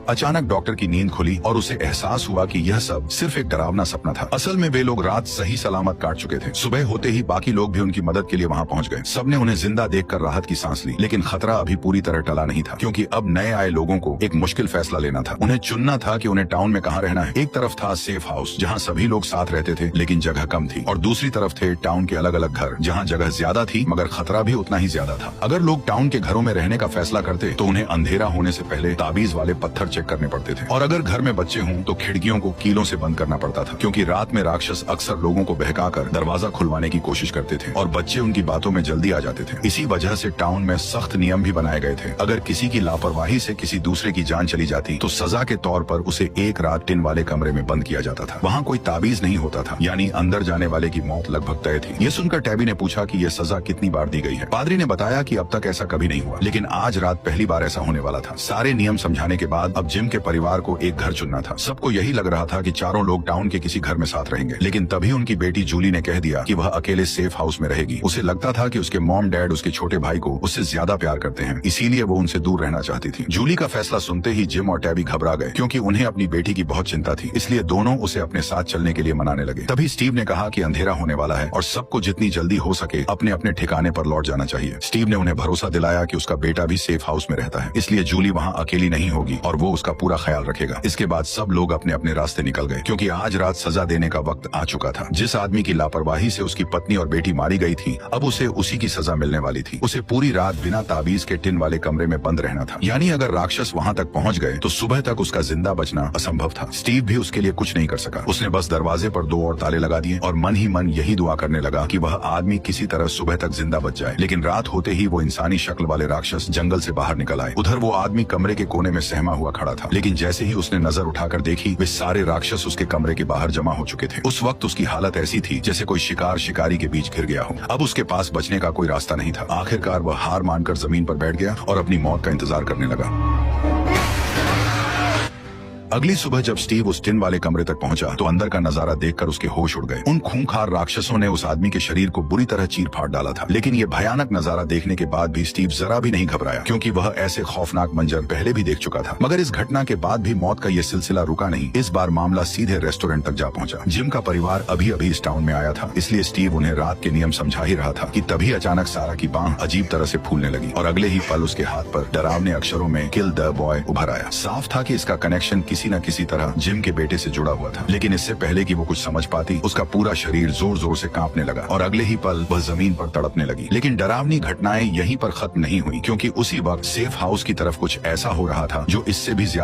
अचानक डॉक्टर की नींद खुली और उसे एहसास हुआ कि यह सब सिर्फ एक डरावना सपना था। असल में वे लोग रात सही सलामत काट चुके थे। सुबह होते ही बाकी लोग भी उनकी मदद के लिए वहाँ पहुँच गए। सबने उन्हें जिंदा देखकर राहत की सांस ली, लेकिन खतरा अभी पूरी तरह टला नहीं था, क्योंकि अब नए आए लोगों को एक मुश्किल फैसला लेना था। उन्हें चुनना था कि उन्हें टाउन में कहाँ रहना है। एक तरफ था सेफ हाउस, जहाँ सभी लोग साथ रहते थे लेकिन जगह कम थी, और दूसरी तरफ थे टाउन के अलग अलग घर, जहाँ जगह ज्यादा थी मगर खतरा भी उतना ही ज्यादा था। अगर लोग टाउन के घरों में रहने का फैसला करते तो उन्हें अंधेरा होने से पहले ताबीज वाले पत्थर चेक करने पड़ते थे, और अगर घर में बच्चे हों तो खिड़कियों को कीलों से बंद करना पड़ता था, क्योंकि रात में राक्षस अक्सर लोगों को बहकाकर दरवाजा खुलवाने की कोशिश करते थे और बच्चे उनकी बातों में जल्दी आ जाते थे। इसी वजह से टाउन में सख्त नियम भी बनाए गए थे। अगर किसी की लापरवाही से किसी दूसरे की जान चली जाती तो सजा के तौर पर उसे एक रात टिन वाले कमरे में बंद किया जाता था। वहाँ कोई ताबीज नहीं होता था, यानी अंदर जाने वाले की मौत लगभग तय थी। ये सुनकर टैबी ने पूछा कि यह सजा कितनी बार दी गई है। पादरी ने बताया कि अब तक ऐसा कभी नहीं हुआ, लेकिन आज रात पहली बार ऐसा होने वाला था। सारे नियम समझाने के बाद अब जिम के परिवार को एक घर चुनना था। सबको यही लग रहा था कि चारों लोग टाउन के किसी घर में साथ रहेंगे, लेकिन तभी उनकी बेटी जूली ने कह दिया कि वह अकेले सेफ हाउस में रहेगी। उसे लगता था कि उसके मॉम डैड उसके छोटे भाई को उससे ज्यादा प्यार करते हैं, इसीलिए वो उनसे दूर रहना चाहती थी। जूली का फैसला सुनते ही जिम और टैबी घबरा गए, क्योंकि उन्हें अपनी बेटी की बहुत चिंता थी। इसलिए दोनों उसे अपने साथ चलने के लिए मनाने लगे। तभी स्टीव ने कहा कि अंधेरा होने वाला है और सबको जितनी जल्दी हो सके अपने अपने ठिकाने पर लौट जाना चाहिए। स्टीव ने उन्हें भरोसा दिलाया कि उसका बेटा भी सेफ हाउस में रहता है, इसलिए जूली वहाँ अकेली नहीं होगी और वो उसका पूरा ख्याल रखेगा। इसके बाद सब लोग अपने अपने रास्ते निकल गए, क्योंकि आज रात सजा देने का वक्त आ चुका था। जिस आदमी की लापरवाही से उसकी पत्नी और बेटी मारी गई थी, अब उसे उसी की सजा मिलने वाली थी। उसे पूरी रात बिना ताबीज के टिन वाले कमरे में बंद रहना था, यानी अगर राक्षस वहाँ तक पहुँच गए तो सुबह तक उसका जिंदा बचना असंभव था। स्टीव भी उसके लिए कुछ नहीं कर सका। उसने बस दरवाजे पर 2 और ताले लगा दिए और मन ही मन यही दुआ करने लगा कि वह आदमी किसी तरह सुबह तक जिंदा बच जाए। लेकिन रात होते ही वो इंसानी शक्ल वाले राक्षस जंगल से बाहर निकल आए। उधर वो आदमी कमरे के कोने में सहमा हुआ खड़ा था, लेकिन जैसे ही उसने नजर उठाकर देखी, वे सारे राक्षस उसके कमरे के बाहर जमा हो चुके थे। उस वक्त उसकी हालत ऐसी थी जैसे कोई शिकार शिकारी के बीच घिर गया हो। अब उसके पास बचने का कोई रास्ता नहीं था। आखिरकार वह हार मानकर जमीन पर बैठ गया और अपनी मौत का इंतजार करने लगा। अगली सुबह जब स्टीव उस टिन वाले कमरे तक पहुंचा तो अंदर का नजारा देखकर उसके होश उड़ गए। उन खूंखार राक्षसों ने उस आदमी के शरीर को बुरी तरह चीर फाड़ डाला था, लेकिन ये भयानक नजारा देखने के बाद भी स्टीव जरा भी नहीं घबराया, क्योंकि वह ऐसे खौफनाक मंजर पहले भी देख चुका था। मगर इस घटना के बाद भी मौत का ये सिलसिला रुका नहीं। इस बार मामला सीधे रेस्टोरेंट तक जा पहुंचा। जिम का परिवार अभी अभी इस टाउन में आया था, इसलिए स्टीव उन्हें रात के नियम समझा ही रहा था कि तभी अचानक सारा की बांह अजीब तरह से फूलने लगी और अगले ही पल उसके हाथ पर डरावने अक्षरों में किल द बॉय उभर आया। साफ था कि इसका कनेक्शन किसी न किसी तरह जिम के बेटे से जुड़ा हुआ था, लेकिन इससे पहले कि वो कुछ समझ पाती, उसका पूरा शरीर जोर जोर से कांपने लगा और अगले ही पल वह जमीन पर तड़पने लगी। लेकिन डरावनी घटनाएं यहीं पर खत्म नहीं हुई, क्योंकि उसी वक्त सेफ हाउस की तरफ कुछ ऐसा हो रहा था जो इससे भी ज्यादा